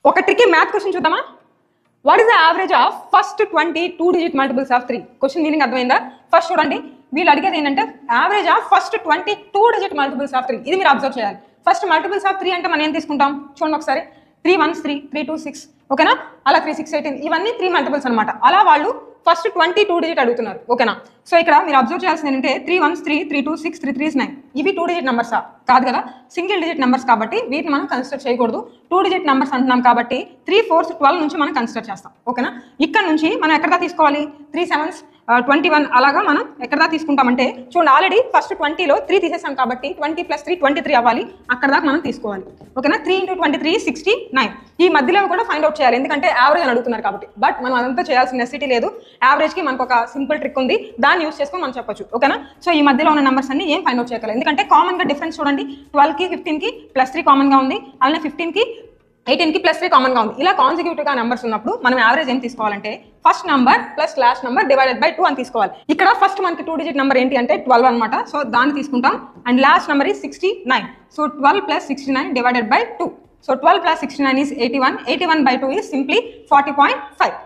ఒక tricky math question చూద్దామా. What is the average of first 20 2-digit multiples of 3? Question meaning అర్థమైందా? First చూడండి, వీళ్ళు అడిగేది ఏంటంటే average of first 20 2-digit multiples of 3. ఇది మీరు అబ్జర్వ్ చేయాలి. ఫస్ట్ మల్టిపుల్స్ ఆఫ్ 3 అంటే మనం ఏం తీసుకుంటాం చూడండి ఒకసారి. 3 1s 3, 3 2 6, ఓకేనా. అలా 3 6 18, ఇవన్నీ 3 మల్టిపుల్స్ అనమాట. అలా వాళ్ళు ఫస్ట్ 20 2-digit అడుగుతున్నారు, ఓకేనా. సో ఇక్కడ మీరు అబ్జర్వ్ చేయాల్సింది ఏంటంటే 3 1s 3, 3 2 6, 3 3s 9. ఇవి 2-digit నెంబర్సా? కాదు కదా, సింగిల్ డిజిట్ నెంబర్స్ కాబట్టి వీటిని మనం కన్సిడర్ చేయకూడదు. 2-digit నెంబర్స్ అంటున్నాం కాబట్టి 3 4s 12 నుంచి మనం కన్సిడర్ చేస్తాం, ఓకేనా. ఇక్కడ నుంచి మనం ఎక్కడ తీసుకోవాలి? 3 7s 21 అలాగా మనం ఎక్కడ తీసుకుంటామంటే చూడండి, ఆల్రెడీ ఫస్ట్ 20లో 3 తీసేసాం కాబట్టి 20 + 3 23 అవ్వాలి. అక్కడ దాకా మనం తీసుకోవాలి, ఓకేనా. 3 × 23 69. ఈ మధ్యలో కూడా ఫైండ్ అవుట్ చేయాలి, ఎందుకంటే యావరేజ్ అని అడుగుతున్నారు కాబట్టి. బట్ మనం అదంతా చేయాల్సిన నెసిటీ లేదు. యావరేజ్కి మనకు ఒక సింపుల్ ట్రిక్ ఉంది, దాన్ని యూస్ చేసుకొని మనం చెప్పొచ్చు, ఓకేనా. సో ఈ మధ్యలో ఉన్న నెంబర్స్ అన్ని ఏం ఫైండ్ అవుట్ చేయగలరు, ఎందుకంటే కామన్గా డిఫరెన్స్ చూడండి. 12కి 15కి +3 కామన్గా ఉంది, అలానే 15కి 18కి +3 కామన్గా ఉంది. ఇలా కాన్సిక్యూటివ్గా నెంబర్స్ ఉన్నప్పుడు మనం యావరేజ్ ఏం తీసుకోవాలంటే first number plus last number divided by 2 అని తీసుకోవాలి. ఇక్కడ ఫస్ట్ మనకి 2-digit నెంబర్ ఏంటి అంటే 12 అనమాట. సో దాన్ని తీసుకుంటాం. And last number is 69. So 12 + 69 divided by 2. So 12 + 69 is 81. 81 by 2 is simply 40.5.